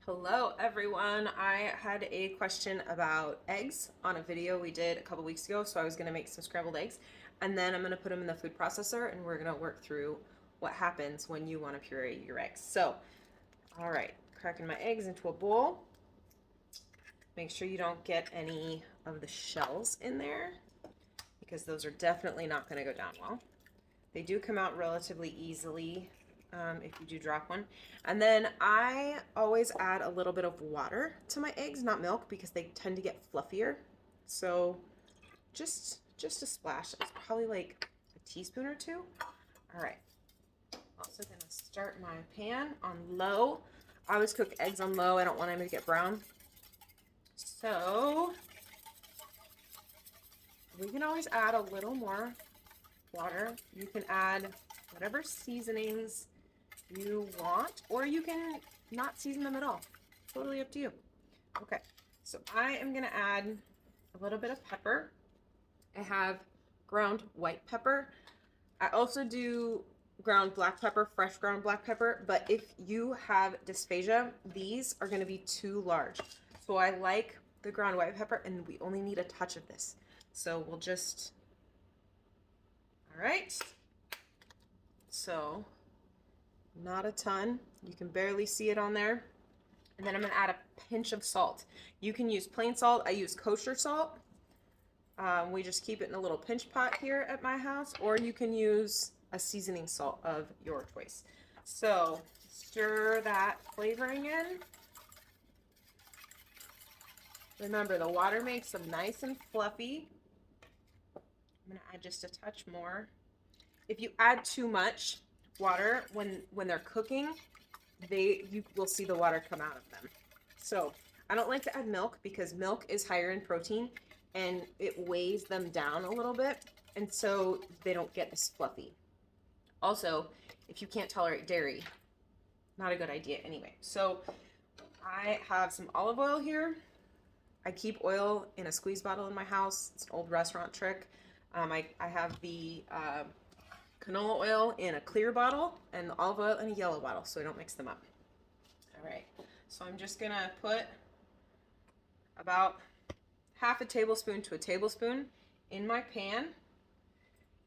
Hello everyone. I had a question about eggs on a video we did a couple weeks ago. So I was going to make some scrambled eggs and then I'm going to put them in the food processor and we're going to work through what happens when you want to puree your eggs. So, all right, cracking my eggs into a bowl. Make sure you don't get any of the shells in there because those are definitely not going to go down well. They do come out relatively easily if you do drop one. And then I always add a little bit of water to my eggs, not milk, because they tend to get fluffier. So just a splash. It's probably like a teaspoon or two. All right. Also gonna start my pan on low. I always cook eggs on low. I don't want them to get brown. So we can always add a little more water. You can add whatever seasonings you want, or you can not season them at all. Totally up to you. Okay, so I am gonna add a little bit of pepper. I have ground white pepper. I also do ground black pepper, fresh ground black pepper, but if you have dysphagia, these are gonna be too large. So I like the ground white pepper and we only need a touch of this. So we'll just, all right. So not a ton. You can barely see it on there. And then I'm gonna add a pinch of salt. You can use plain salt. I use kosher salt. We just keep it in a little pinch pot here at my house, or you can use a seasoning salt of your choice. So stir that flavoring in. Remember, the water makes them nice and fluffy. I'm gonna add just a touch more. If you add too much water when they're cooking, you will see the water come out of them. So I don't like to add milk because milk is higher in protein and it weighs them down a little bit, and so they don't get as fluffy. Also, if you can't tolerate dairy, not a good idea anyway. So I have some olive oil here. I keep oil in a squeeze bottle in my house. It's an old restaurant trick. I have the canola oil in a clear bottle and the olive oil in a yellow bottle so I don't mix them up. All right, so I'm just gonna put about half a tablespoon to a tablespoon in my pan,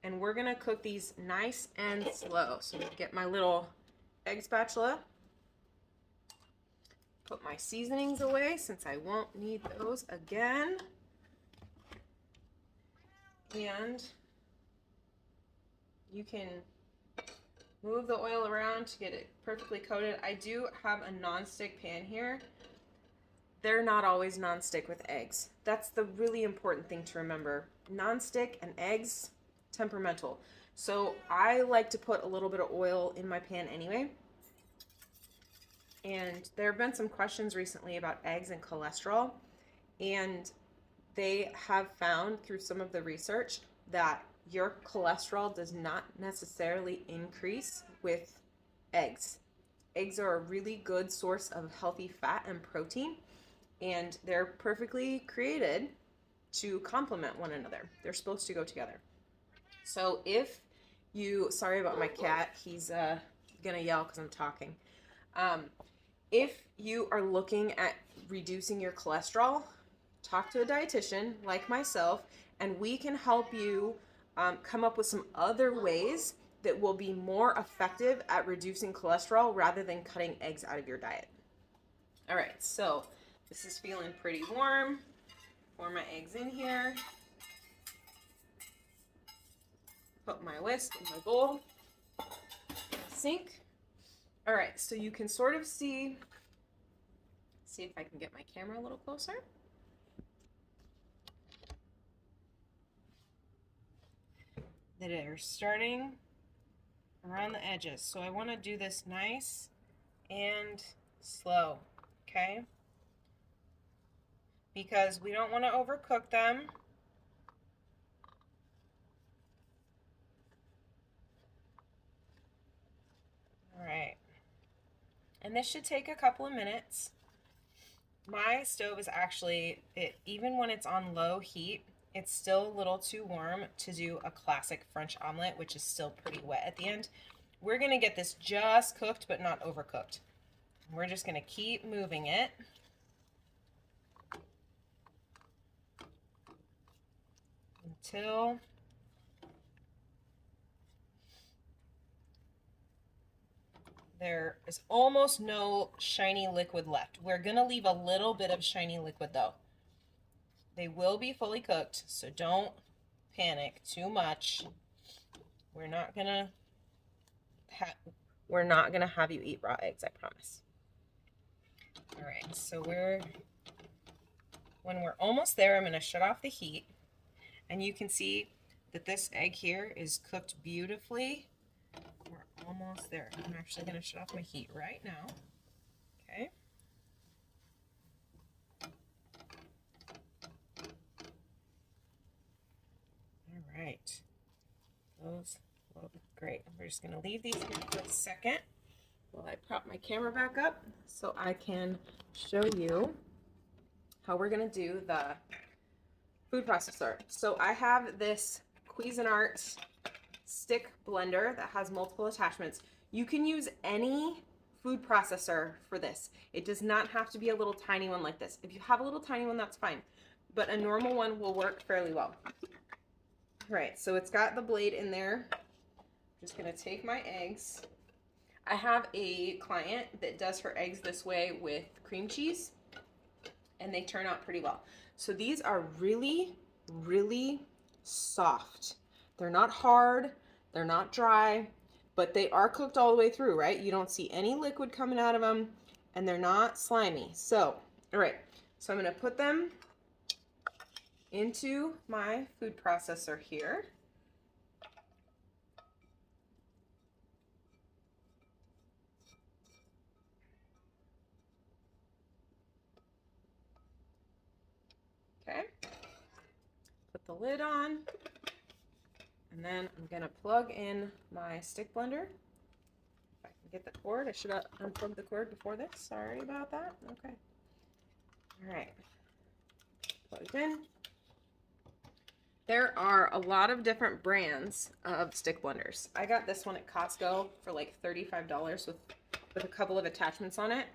and we're gonna cook these nice and slow. So I'm gonna get my little egg spatula, put my seasonings away since I won't need those again, and you can move the oil around to get it perfectly coated. I do have a non-stick pan here. They're not always non-stick with eggs. That's the really important thing to remember. Non-stick and eggs, temperamental. So I like to put a little bit of oil in my pan anyway. And there have been some questions recently about eggs and cholesterol. And they have found through some of the research that your cholesterol does not necessarily increase with eggs. Eggs are a really good source of healthy fat and protein, and they're perfectly created to complement one another. They're supposed to go together. So if you, sorry about my cat, he's gonna yell because I'm talking. If you are looking at reducing your cholesterol, talk to a dietitian like myself, and we can help you come up with some other ways that will be more effective at reducing cholesterol rather than cutting eggs out of your diet. All right, so this is feeling pretty warm. Pour my eggs in here. Put my whisk in my bowl. Sink. All right, so you can sort of see if I can get my camera a little closer. That are starting around the edges. So I want to do this nice and slow, okay? Because we don't want to overcook them. All right. And this should take a couple of minutes. My stove is actually, even when it's on low heat, it's still a little too warm to do a classic French omelet, which is still pretty wet at the end. We're gonna get this just cooked, but not overcooked. We're just going to keep moving it until there is almost no shiny liquid left. We're going to leave a little bit of shiny liquid though. They will be fully cooked, so don't panic too much. We're not going to have you eat raw eggs, I promise. All right, so when we're almost there, I'm going to shut off the heat, and you can see that this egg here is cooked beautifully. We're almost there. I'm actually going to shut off my heat right now. Okay. All right. Those look great. We're just going to leave these here for a second while I prop my camera back up so I can show you how we're going to do the food processor. So I have this Cuisinart stick blender that has multiple attachments. You can use any food processor for this. It does not have to be a little tiny one like this. If you have a little tiny one, that's fine, but a normal one will work fairly well. All right, so it's got the blade in there. I'm just gonna take my eggs. I have a client that does her eggs this way with cream cheese, and they turn out pretty well. So these are really, really soft. They're not hard, they're not dry, but they are cooked all the way through, right? You don't see any liquid coming out of them, and they're not slimy. So, all right, so I'm gonna put them into my food processor here. Okay, put the lid on, and then I'm gonna plug in my stick blender. If I can get the cord, I should have unplugged the cord before this. Sorry about that. Okay. All right, plugged in. There are a lot of different brands of stick blenders. I got this one at Costco for like $35 with a couple of attachments on it.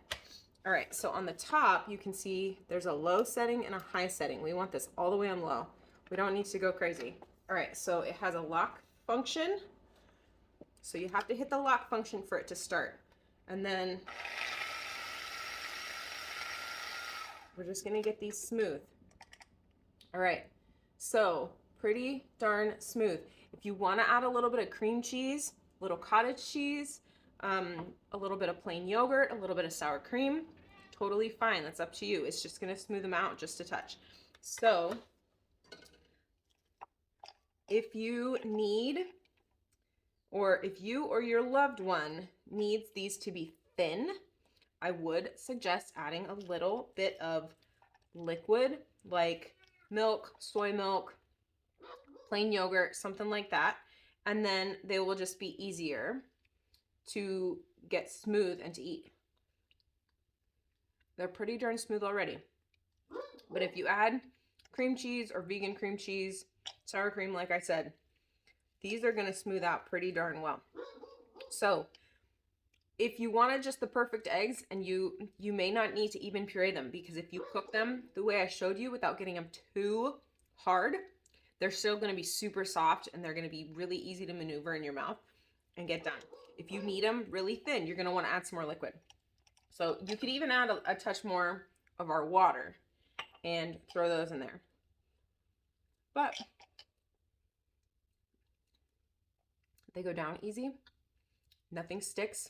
All right, so on the top, you can see there's a low setting and a high setting. We want this all the way on low. We don't need to go crazy. All right, so it has a lock function. So you have to hit the lock function for it to start. And then we're just gonna get these smooth. All right, so pretty darn smooth. If you wanna add a little bit of cream cheese, a little cottage cheese, a little bit of plain yogurt, a little bit of sour cream, totally fine. That's up to you. It's just gonna smooth them out just a touch. So if you need, or if you or your loved one needs these to be thin, I would suggest adding a little bit of liquid like milk, soy milk, plain yogurt, something like that. And then they will just be easier to get smooth and to eat. They're pretty darn smooth already. But if you add cream cheese or vegan cream cheese, sour cream, like I said, these are gonna smooth out pretty darn well. So if you wanted just the perfect eggs, and you may not need to even puree them, because if you cook them the way I showed you without getting them too hard, they're still gonna be super soft and they're gonna be really easy to maneuver in your mouth and get done. If you need them really thin, you're gonna wanna add some more liquid. So you could even add a touch more of our water and throw those in there. But they go down easy, nothing sticks,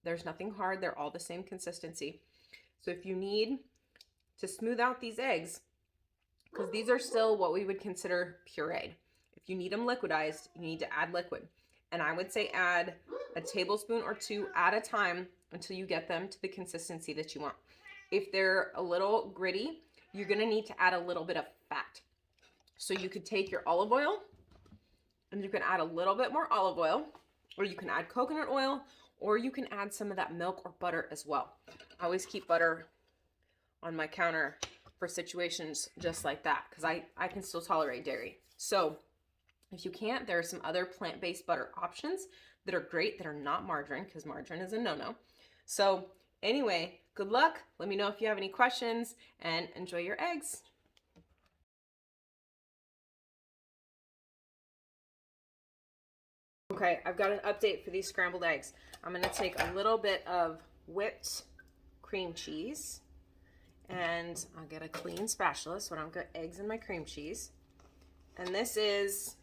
there's nothing hard, they're all the same consistency. So if you need to smooth out these eggs, because these are still what we would consider pureed, if you need them liquidized, you need to add liquid. And I would say add a tablespoon or two at a time until you get them to the consistency that you want. If they're a little gritty, you're gonna need to add a little bit of fat. So you could take your olive oil and you can add a little bit more olive oil, or you can add coconut oil, or you can add some of that milk or butter as well. I always keep butter on my counter for situations just like that, because I can still tolerate dairy. So if you can't, there are some other plant-based butter options that are great that are not margarine, because margarine is a no-no. So Anyway, good luck. Let me know if you have any questions and enjoy your eggs. Okay, I've got an update for these scrambled eggs. I'm going to take a little bit of whipped cream cheese, and I'll get a clean spatula so I don't get eggs in my cream cheese. And this is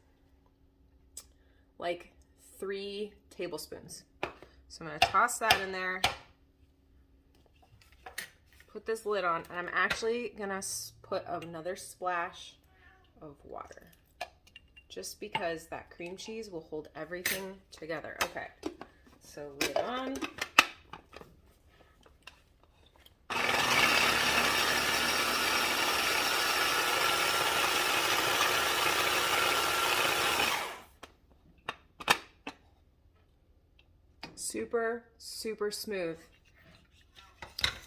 like 3 tablespoons. So I'm going to toss that in there, put this lid on, and I'm actually going to put another splash of water, just because that cream cheese will hold everything together. Okay, so lid on. Super, super smooth.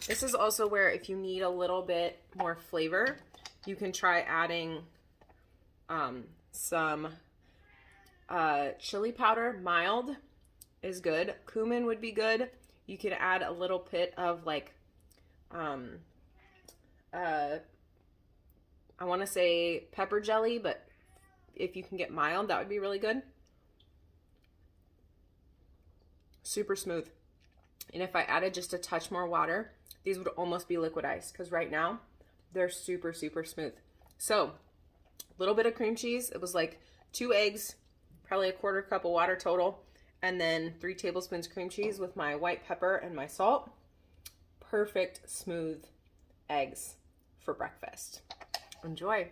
This is also where if you need a little bit more flavor, you can try adding some chili powder. Mild is good. Cumin would be good. You could add a little bit of like, I want to say pepper jelly, but if you can get mild, that would be really good. Super smooth. And if I added just a touch more water, these would almost be liquid ice, because right now they're super, super smooth. So a little bit of cream cheese. It was like 2 eggs, probably a 1/4 cup of water total, and then 3 tablespoons cream cheese with my white pepper and my salt. Perfect smooth eggs for breakfast. Enjoy.